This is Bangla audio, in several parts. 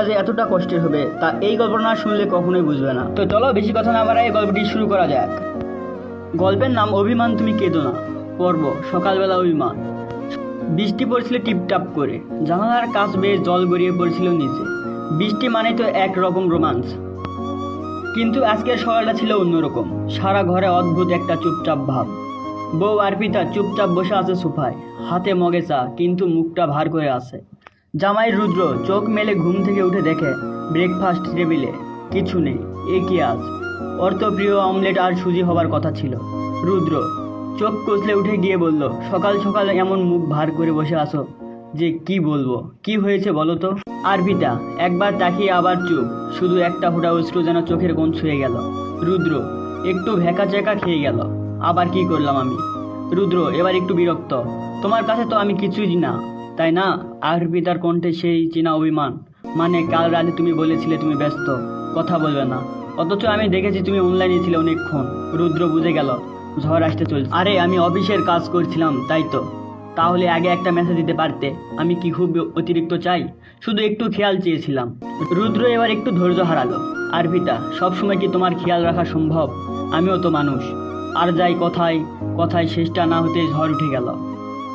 যে এতটা কষ্টের হবে তা এই গল্প না শুনলে কখনোই বুঝবে না। তো চলো বেশি কথা না বাড়াই গল্পটি শুরু করা যাক। গল্পের নাম অভিমান তুমি কেঁদো না। পর্ব সকালবেলা অভিমান। বৃষ্টি পড়ছিল টিপটাপ করে, জানালার কাছ বেয়ে জল গড়িয়ে পড়ছিল নিচে। বৃষ্টি মানে তো একরকম রোমান্স, কিন্তু আজকের সকালটা ছিল অন্যরকম। সারা ঘরে অদ্ভুত একটা চুপচাপ ভাব। বউ অর্পিতা চুপচাপ বসে আছে সোফায়, হাতে মগে চা, কিন্তু মুখটা ভার করে আছে। জামাই রুদ্র চোখ মেলে ঘুম থেকে উঠে দেখে ব্রেকফাস্ট টেবিলে কিছু নেই। এ কি আজ? ওর তো প্রিয় অমলেট আর সুজি হবার কথা ছিল। রুদ্র চোখ কচলে উঠে গিয়ে বলল, সকাল সকাল এমন মুখ ভার করে বসে আছো যে কি বলবো? কি হয়েছে বলো তো? অর্পিতা একবার তাকিয়ে আবার চুপ, শুধু একটা ফোঁটা অশ্রু যেন চোখের কোণ ছুঁয়ে গেল। রুদ্র একটু ভ্যাকাচেকা খেয়ে গেল। আবার কি করলাম আমি? রুদ্র এবার একটু বিরক্ত। তোমার কাছে তো আমি কিছুই না, তাই না? অর্পিতার কণ্ঠে সেই চেনা অভিমান। মানে কাল রাতে তুমি বলেছিলে তুমি ব্যস্ত, কথা বলবে না, অথচ আমি দেখেছি তুমি অনলাইনে ছিলে অনেকক্ষণ। রুদ্র বুঝে গেল ঝড় আসতে চলছে। আরে আমি অফিসের কাজ করছিলাম তাই তো। তাহলে আগে একটা মেসেজ দিতে পারতে। আমি কি খুব অতিরিক্ত চাই? শুধু একটু খেয়াল চেয়েছিলাম। রুদ্র এবার একটু ধৈর্য হারালো। অর্পিতা সবসময় কি তোমার খেয়াল রাখা সম্ভব? আমিও তো মানুষ। আর যাই কথায় কথায় শেষটা না হতে ঝড় উঠে গেল।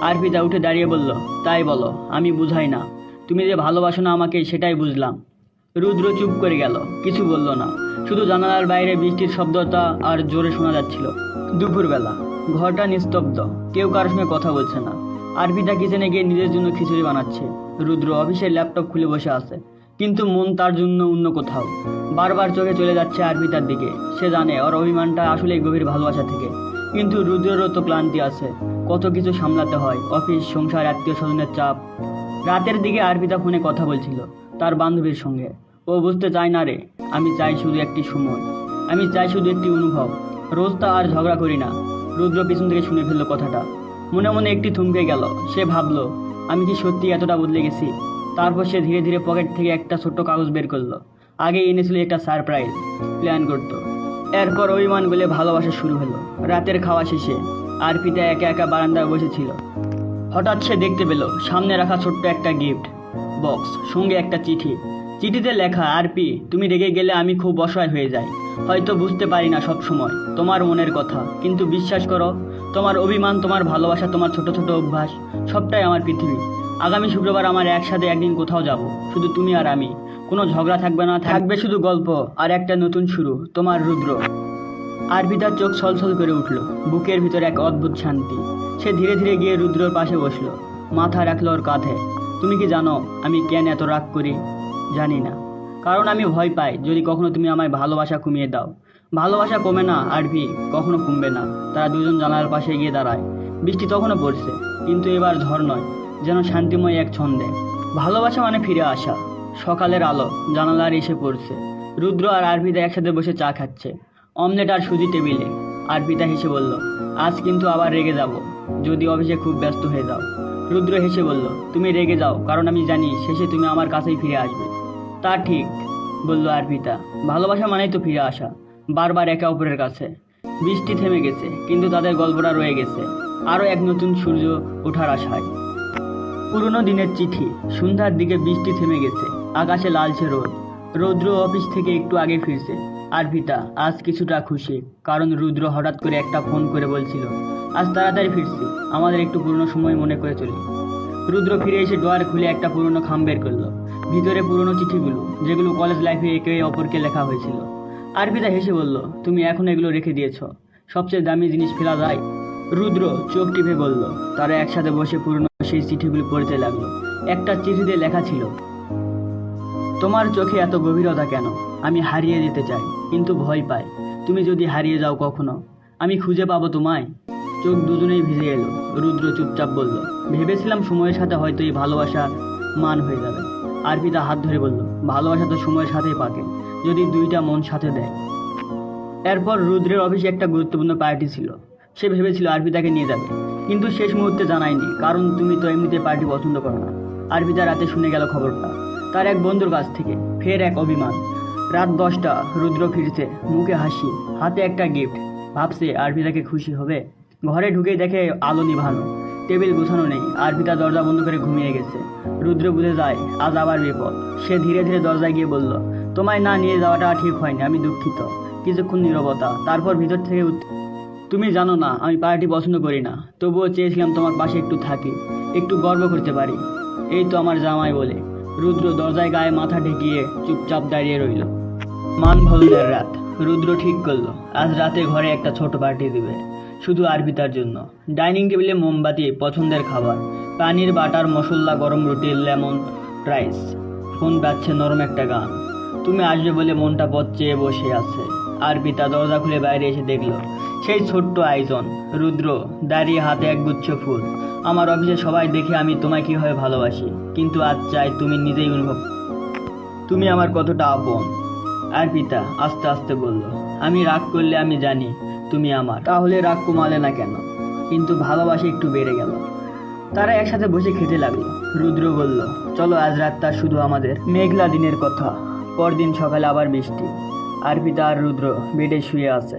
অর্পিতা উঠে দাঁড়িয়ে বলল, তাই বলো, আমি বুঝাই না। তুমি যে ভালোবাসো না আমাকে সেটাই বুঝলাম। রুদ্র চুপ করে গেল, কিছু বলল না। শুধু জানালার বাইরে বৃষ্টির শব্দটা আর জোরে শোনা যাচ্ছিল। দুপুরবেলা ঘরটা নিস্তব্ধ, কেউ কারোর সঙ্গে কথা বলছে না। অর্পিতা কিচেনে গিয়ে নিজের জন্য খিচুড়ি বানাচ্ছে। রুদ্র অফিসের ল্যাপটপ খুলে বসে আছে, কিন্তু মন তার জন্য অন্য কোথাও। বারবার চোখে চলে যাচ্ছে অর্পিতার দিকে। সে জানে ওর অভিমানটা আসলে গভীর ভালোবাসা থেকে, কিন্তু রুদ্রেরও তো ক্লান্তি আছে, কত কিছু সামলাতে হয়, অফিস, সংসার, আত্মীয় স্বজনের চাপ। রাতের দিকে অর্পিতা ফোনে কথা বলছিল তার বান্ধবীর সঙ্গে। ও বুঝতে চায় না রে, আমি চাই শুধু একটি সময়, আমি চাই শুধু একটি অনুভব। রোজ তা আর ঝগড়া করি না। রুদ্র পিছন থেকে শুনে ফেললো কথাটা। মনে মনে একটি থমকে গেল। সে ভাবলো, আমি কি সত্যি এতটা বদলে গেছি? তারপর সে ধীরে ধীরে পকেট থেকে একটা ছোট্ট কাগজ বের করলো। আগে এনেছিল একটা সারপ্রাইজ প্ল্যান করতো। এরপর অভিমান বলে ভালোবাসা শুরু হলো। রাতের খাওয়া শেষে অর্পিতা একা একা বারান্দায় বসেছিল। হঠাৎ সে দেখতে পেল সামনে রাখা ছোট্ট একটা গিফট বক্স, সঙ্গে একটা চিঠি। চিঠিতে লেখা, আরপি তুমি রেগে গেলে আমি খুব অসহায় হয়ে যাই। হয়তো বুঝতে পারি না সব সময় তোমার মনের কথা, কিন্তু বিশ্বাস করো, তোমার অভিমান, তোমার ভালোবাসা, তোমার ছোট ছোট অভ্যাস, সবটাই আমার পৃথিবী। আগামী শুক্রবার আমার একসাথে একদিন কোথাও যাব, শুধু তুমি আর আমি। কোনো ঝগড়া থাকবে না, থাকবে শুধু গল্প আর একটা নতুন শুরু। তোমার রুদ্র। অর্পিতার চোখ ছলছল করে উঠল, বুকের ভিতর এক অদ্ভুত শান্তি। সে ধীরে ধীরে গিয়ে রুদ্রর পাশে বসলো, মাথা রাখলো ওর কাঁধে। তুমি কি জানো আমি কেন এত রাগ করি? জানি না, কারণ আমি ভয় পাই যদি কখনো তুমি আমায় ভালোবাসা কমিয়ে দাও। ভালোবাসা কমে না আরভি, কখনো কমবে না। তারা দুজন জানালার পাশে গিয়ে দাঁড়ায়। বৃষ্টি তখনও পড়ছে, কিন্তু এবার ঝড় নয়, যেন শান্তিময় এক ছন্দে। ভালোবাসা মানে ফিরে আসা। সকালের আলো জানালার এসে পড়ছে। রুদ্র আর অর্পিতা একসাথে বসে চা খাচ্ছে, অমলেট আর সুজি টেবিলে। অর্পিতা হেসে বলল, আজ কিন্তু আবার রেগে যাব যদি অফিসে খুব ব্যস্ত হয়ে যাও। রুদ্র হেসে বলল, তুমি রেগে যাও, কারণ আমি জানি শেষে তুমি আমার কাছেই ফিরে আসবে। তা ঠিক, বলল অর্পিতা। ভালোবাসা মানেই তো ফিরে আসা, বারবার একে অপরের কাছে। বৃষ্টি থেমে গেছে, কিন্তু তাদের গল্পটা রয়ে গেছে আরও এক নতুন সূর্য ওঠার আশায়। পুরনো দিনের চিঠি। সন্ধ্যার দিকে বৃষ্টি থেমে গেছে, আকাশে লালচে রোদ। রুদ্র অফিস থেকে একটু আগে ফিরছে। অর্পিতা আজ কিছুটা খুশি, কারণ রুদ্র হঠাৎ করে একটা ফোন করে বলছিল, আজ তাড়াতাড়ি ফিরছি, আমাদের একটু পুরনো সময় মনে করে চলি। রুদ্র ফিরে এসে ডোয়ার খুলে একটা পুরনো খাম বের করলো, ভিতরে পুরনো চিঠিগুলো, যেগুলো কলেজ লাইফে একে অপরকে লেখা হয়েছিল। অর্পিতা হেসে বলল, তুমি এখন এগুলো রেখে দিয়েছ? সবচেয়ে দামি জিনিস ফেলা যায়? রুদ্র চোখ টিপে বলল। তারা একসাথে বসে পুরনো সেই চিঠিগুলো পড়তে লাগলো। একটা চিঠিতে লেখা ছিল, তোমার চোখে এত গভীরতা কেন? আমি হারিয়ে যেতে চাই, কিন্তু ভয় পাই তুমি যদি হারিয়ে যাও কখনো, আমি খুঁজে পাবো তোমায়। চোখ দুজনেই ভিজে এলো। রুদ্র চুপচাপ বলল, ভেবেছিলাম সময়ের সাথে হয়তো এই ভালোবাসা মান হয়ে যাবে। অর্পিতা হাত ধরে বলল, ভালোবাসা তো সময়ের সাথেই পাকে, যদি দুইটা মন সাথে দেয়। এরপর রুদ্রের অফিসে একটা গুরুত্বপূর্ণ পার্টি ছিল। সে ভেবেছিল অর্পিতাকে নিয়ে যাবে, কিন্তু শেষ মুহূর্তে জানায়নি, কারণ তুমি তো এমনিতে পার্টি পছন্দ করো না। অর্পিতা রাতে শুনে গেল খবরটা তার এক বন্ধুর কাছ থেকে। ফের এক অভিমান। রাত 10টা, রুদ্র ফিরছে, মুখে হাসি, হাতে একটা গিফট। ভাবছে অর্পিতাকে খুশি হবে। ঘরে ঢুকেই দেখে আলো নিভানো। টেবিল গুছানো নেই, আরপিতা দরজা বন্ধ করে ঘুমিয়ে গেছে। রুদ্র বুঝে যায় আজ আবার বিপদ। সে ধীরে ধীরে দরজায় গিয়ে বলল, তোমায় না নিয়ে যাওয়াটা ঠিক হয়নি, আমি দুঃখিত। কিছুক্ষণ নীরবতা, তারপর ভিতর থেকে তুমি জানো না আমি পার্টি পছন্দ করি না, তবুও চেয়েছিলাম তোমার পাশে একটু থাকি, একটু গর্ব করতে পারি। এই তো আমার জামাই বলে। রুদ্র দরজায় গায়ে মাথা ঠেকিয়ে চুপচাপ দাঁড়িয়ে রইল। মান ভলনের রাত। রুদ্র ঠিক করলো আজ রাতে ঘরে একটা ছোট পার্টি দিবে, শুধু আরপিতার জন্য। ডাইনিং টেবিলে মোমবাতি, পছন্দের খাবার, পানির বাটার মশলা, গরম রুটি, লেমন রাইস। ফোন বাজছে নরম একটা গান। তুমি আসবে বলে মনটা পথ চেয়ে বসে আছে। আরপিতা দরজা খুলে বাইরে এসে দেখলো সেই ছোট্ট আয়োজন। রুদ্র দাঁড়িয়ে, হাতে একগুচ্ছ ফুল। আমার অফিসে সবাই দেখে আমি তোমায় কীভাবে ভালোবাসি, কিন্তু আজ চাই তুমি নিজেই অনুভব তুমি আমার কতটা আপন। আরপিতা আস্তে আস্তে বলল, আমি রাগ করলে আমি জানি তুমি আমার, তাহলে রাগ কমালে না কেন? কিন্তু ভালোবাসা একটু বেড়ে গেল। তারা একসাথে বসে খেতে লাগলো। রুদ্র বলল, চলো আজ রাতটা শুধু আমাদের। মেঘলা দিনের কথা। পরদিন সকালে আবার বৃষ্টি। আরপিতা আর রুদ্র বেডে শুয়ে আছে,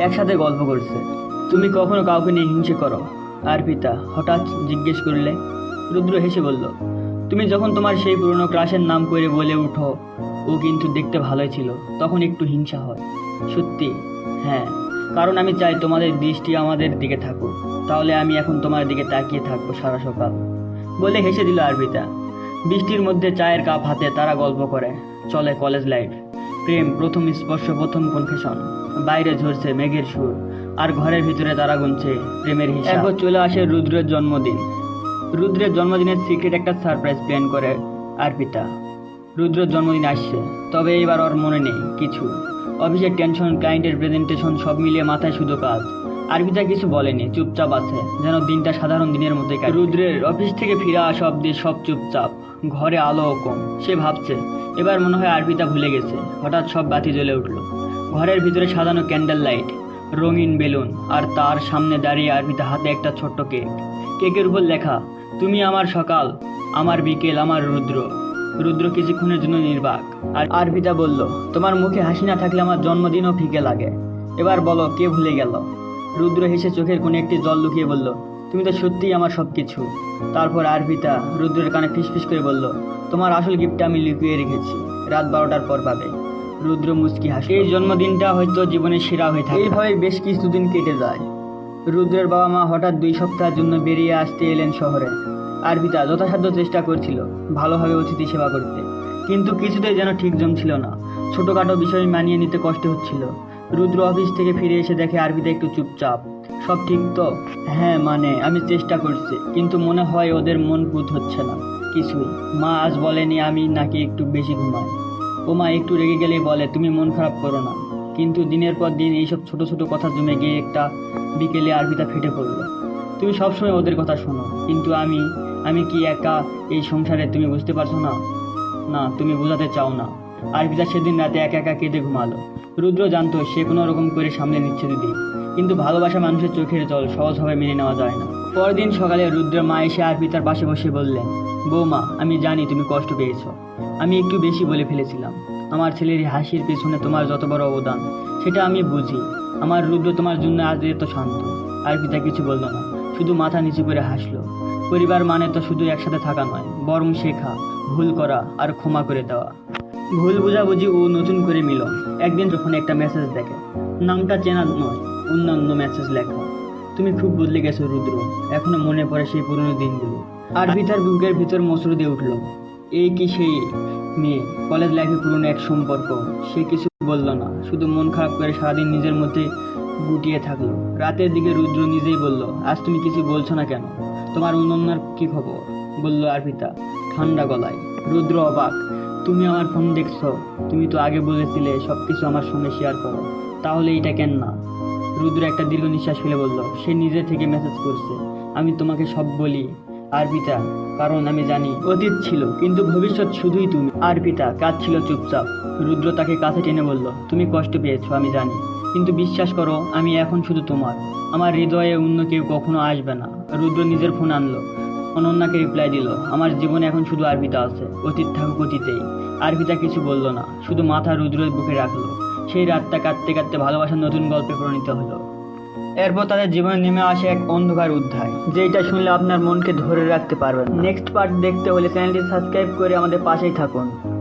একসাথে গল্প করছে। তুমি কখনো কাউকে নিয়ে হিংসে করো? আরপিতা হঠাৎ জিজ্ঞেস করলে। রুদ্র হেসে বলল, তুমি যখন তোমার সেই পুরনো ক্রাশের নাম করে বলে উঠো ও কিন্তু দেখতে ভালোই ছিল, তখন একটু হিংসা হয়। সত্যি? হ্যাঁ, কারণ আমি চাই তোমাদের দৃষ্টি আমাদের দিকে থাকুক। তাহলে আমি এখন তোমার দিকে তাকিয়ে থাকবো সারা সকাল। বলে হেসে দিল আরপিতা। বৃষ্টির মধ্যে চায়ের কাপ হাতে তারা গল্প করে। চলে কলেজ লাইফ, প্রেম, প্রথম স্পর্শ, প্রথম কনফেশন। বাইরে ঝরছে মেঘের সুর, আর ঘরের ভিতরে তারা গুনছে প্রেমের হিসাব। এরপর চলে আসে রুদ্রের জন্মদিন। রুদ্রের জন্মদিনের সিক্রেট একটা সারপ্রাইজ প্ল্যান করে আরপিতা। রুদ্রের জন্মদিন আসছে, তবে এবার ওর মনে নেই কিছু। অফিসের টেনশন, ক্লায়েন্টের প্রেজেন্টেশন, সব মিলিয়ে মাথায় শুধু কাজ। আরপিতা কিছু বলেনি, চুপচাপ আছে, যেন দিনটা সাধারণ দিনের মধ্যে কাটে। রুদ্রের অফিস থেকে ফিরে আসা অব্দি সব চুপচাপ। ঘরে আলো কম। সে ভাবছে এবার মনে হয় আরপিতা ভুলে গেছে। হঠাৎ সব বাতি জ্বলে উঠল। ঘরের ভিতরে সাজানো ক্যান্ডেল লাইট, রঙিন বেলুন, আর তার সামনে দাঁড়িয়ে আরপিতা, হাতে একটা ছোট্ট কেক। কেকের উপর লেখা, তুমি আমার সকাল, আমার বিকেল, আমার রুদ্র। রুদ্র কিছুক্ষণের জন্য নির্বাক। আর আরপিতা বলল, তোমার মুখে হাসি না থাকলে আমার জন্মদিনও ফিকে লাগে। এবার বলো কে ভুলে গেল? রুদ্র হেসে চোখের কোণে একটি জল লুকিয়ে বলল, তুমি তো সত্যিই আমার সব কিছু। তারপর আরপিতা রুদ্রের কানে ফিসফিস করে বলল, তোমার আসল গিফটটা আমি লুকিয়ে রেখেছি, রাত 12টার পর পাবে। রুদ্র মুচকি হাসে। এই জন্মদিনটা হয়তো জীবনের সেরা হয়ে থাকে। এইভাবে বেশ কিছুদিন কেটে যায়। রুদ্রের বাবা মা হঠাৎ 2 সপ্তাহের জন্য বেরিয়ে আসতে এলেন শহরে। আরপিতা যথাসাধ্য চেষ্টা করছিল ভালোভাবে অতিথি সেবা করতে, কিন্তু কিছুতেই যেন ঠিক জমছিল না। ছোটোখাটো বিষয় মানিয়ে নিতে কষ্ট হচ্ছিল। রুদ্র অফিস থেকে ফিরে এসে দেখে আরপিতা একটু চুপচাপ। সব ঠিক তো? হ্যাঁ, মানে আমি চেষ্টা করছি, কিন্তু মনে হয় ওদের মন পুত হচ্ছে না কিছুই। মা আজ বলেনি আমি নাকি একটু বেশি ঘুমাই। ও মা একটু রেগে গেলেই বলে তুমি মন খারাপ করো না। কিন্তু দিনের পর দিন এইসব ছোট ছোট কথা জমে গিয়ে একটা বিকেলে আরপিতা ফেটে পড়লো। তুমি সবসময় ওদের কথা শোনো, কিন্তু আমি কি একা এই সংসারে, তুমি বুঝতে পারছো না? না, তুমি বোঝাতে চাও না। আরপিতা সেদিন রাতে একা একা কেঁদে ঘুমালো। রুদ্র জানতো সে কোনো রকম করে সামলে নিচ্ছে দিদি, কিন্তু ভালোবাসা মানুষের চোখের জল সহজভাবে মেনে নেওয়া যায় না। পরদিন সকালে রুদ্রের মা এসে আরপিতার পাশে বসে বললেন, বৌমা, আমি জানি তুমি কষ্ট পেয়েছো। আমি একটু বেশি বলে ফেলেছিলাম। আমার ছেলের হাসির পেছনে তোমার যত বড় অবদান সেটা আমি বুঝি। আমার রুদ্র তোমার জন্য আজ এত শান্ত। আরপিতা কিছু বলল না, শুধু মাথা নিচু করে হাসলো। পরিবার মানে তো শুধু একসাথে থাকা নয়, বরং শেখা, ভুল করা আর ক্ষমা করে দেওয়া। ভুল বোঝাবুঝি ও নতুন করে মিলন। একদিন যখন একটা মেসেজ দেখে, নামটা চেনা নয়, অন্যান্য মেসেজ লেখা, তুমি খুব বদলে গেছো রুদ্র, এখনো মনে পড়ে সেই পুরনো দিনগুলো। আরপিতার বুকের ভিতর মসুর দিয়ে উঠল। এই কি সেই মেয়ে, কলেজ লাইফে পুরনো এক সম্পর্ক। সে কিছু বলল না, শুধু মন খারাপ করে সারাদিন নিজের মধ্যে গুটিয়ে থাকলো। রাতের দিকে রুদ্র নিজেই বলল, আজ তুমি কিছু বলছো না কেন? তোমার অনন্যার কি খবর? বলল আরপিতা ঠান্ডা গলায়। রুদ্র অবাক, তুমি আমার ফোন দেখছো? তুমি তো আগে বলেছিলে সব কিছু আমার সঙ্গে শেয়ার করো, তাহলে এটা কেন না? রুদ্র একটা দীর্ঘ নিঃশ্বাস ফেলে বলল, সে নিজে থেকে মেসেজ করছে। আমি তোমাকে সব বলি আরপিতা, কারণ আমি জানি অতীত ছিল কিন্তু ভবিষ্যৎ শুধুই তুমি। আরপিতা কাঁদছিল চুপচাপ। রুদ্র তাকে কাছে টেনে বলল, তুমি কষ্ট পেয়েছো আমি জানি, কিন্তু বিশ্বাস করো আমি এখন শুধু তোমার। আমার হৃদয়ে অন্য কেউ কখনো আসবে না। রুদ্র নিজের ফোন আনলো, অনন্যাকে রিপ্লাই দিল, আমার জীবনে এখন শুধু আরপিতা আছে, অতীত থাকুক অতীতেই। আরপিতা কিছু বলল না, শুধু মাথা রুদ্রের বুকে রাখলো। সেই রাতটা কাঁদতে কাঁদতে ভালোবাসার নতুন গল্পে পরিণত হলো। এরপর তাদের জীবনে নেমে আসে এক অন্ধকার অধ্যায়, যেটা শুনলে আপনার মনকে ধরে রাখতে পারবেন। নেক্সট পার্ট দেখতে হলে চ্যানেলটি সাবস্ক্রাইব করে আমাদের পাশেই থাকুন।